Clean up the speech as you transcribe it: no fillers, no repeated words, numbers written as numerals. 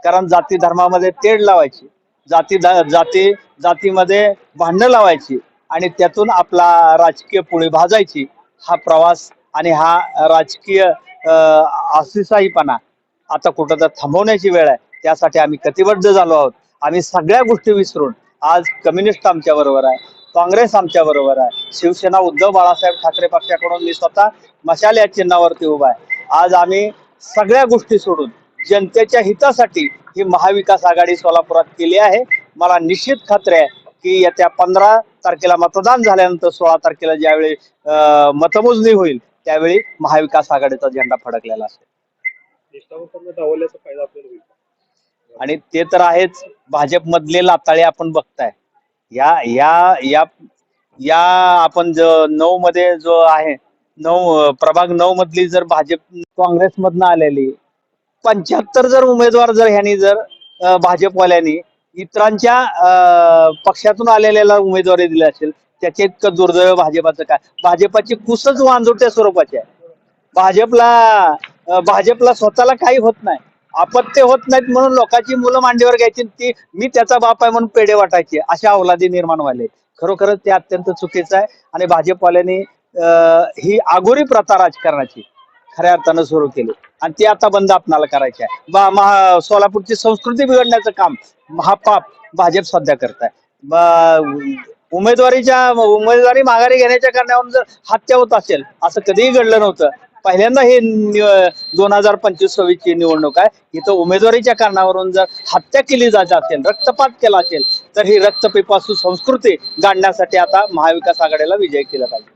कारण जाती धर्मामध्ये तेढ लावायची, जातीमध्ये भांडणं लावायची आणि त्यातून आपला राजकीय पुढे भाजायची, हा प्रवास आणि हा राजकीय आसिसाईपणा आता कुठं तर थांबवण्याची वेळ आहे. त्यासाठी आम्ही कटिबद्ध झालो आहोत. आम्ही सगळ्या गोष्टी विसरून आज कम्युनिस्ट आमच्या बरोबर आहे, काँग्रेस आमच्या बरोबर आहे, शिवसेना उद्धव बाळासाहेब ठाकरे पक्षाकडून मी स्वतः मशाल या चिन्हावरती उभा आहे. आज आम्ही सगळ्या गोष्टी सोडून जनतेच्या हितासाठी ही महाविकास आघाडी सोलापुरात केली आहे. मला निश्चित खात्री आहे की येत्या 15 तारखेला मतदान झाल्यानंतर 16 तारखेला ज्यावेळी मतमोजणी होईल त्यावेळी महाविकास आघाडीचा झेंडा फडकलेला असेल. डावलल्याचा फायदा आपल्याला होईल. आणि ते तर आहेच. भाजप मधले लाताळे आपण बघताय. या या या या आपण जो 9 मध्ये जो आहे, 9 प्रभाग 9 मधली जर भाजप काँग्रेस मधनं आलेली 75 जर उमेदवार जर ह्यांनी जर भाजपवाल्यांनी इतरांच्या पक्षातून आलेल्याला उमेदवारी दिली असेल, त्याचे इतकं दुर्दैव भाजपाचं काय. भाजपाची कुसच वांजुट्या स्वरूपाची आहे. भाजपला स्वतःला काही होत नाही, अपत्य होत नाहीत म्हणून लोकांची मुलं मांडीवर घ्यायची, ती मी त्याचा बाप आहे म्हणून पेढे वाटायचे, अशा अवलादी निर्माण व्हायले. खरोखरच ते अत्यंत चुकीचं आहे. आणि भाजपवाल्यांनी ही आगोरी प्रथा राजकारणाची खऱ्या अर्थानं सुरू केली आणि ती आता बंद आपणाला करायची आहे. सोलापूरची संस्कृती बिघडण्याचं काम महापाप भाजप सध्या करत आहे. उमेदवारी माघारी घेण्याच्या कारणावरून जर हत्या होत असेल, असं कधीही घडलं नव्हतं. पहिल्यांदा हे 2025-26 ची निवडणूक आहे. इथं उमेदवारीच्या कारणावरून जर हत्या केली जात असेल, रक्तपात केला असेल, तर ही रक्तपिपासू संस्कृती गाडण्यासाठी आता महाविकास आघाडीला विजय केला पाहिजे.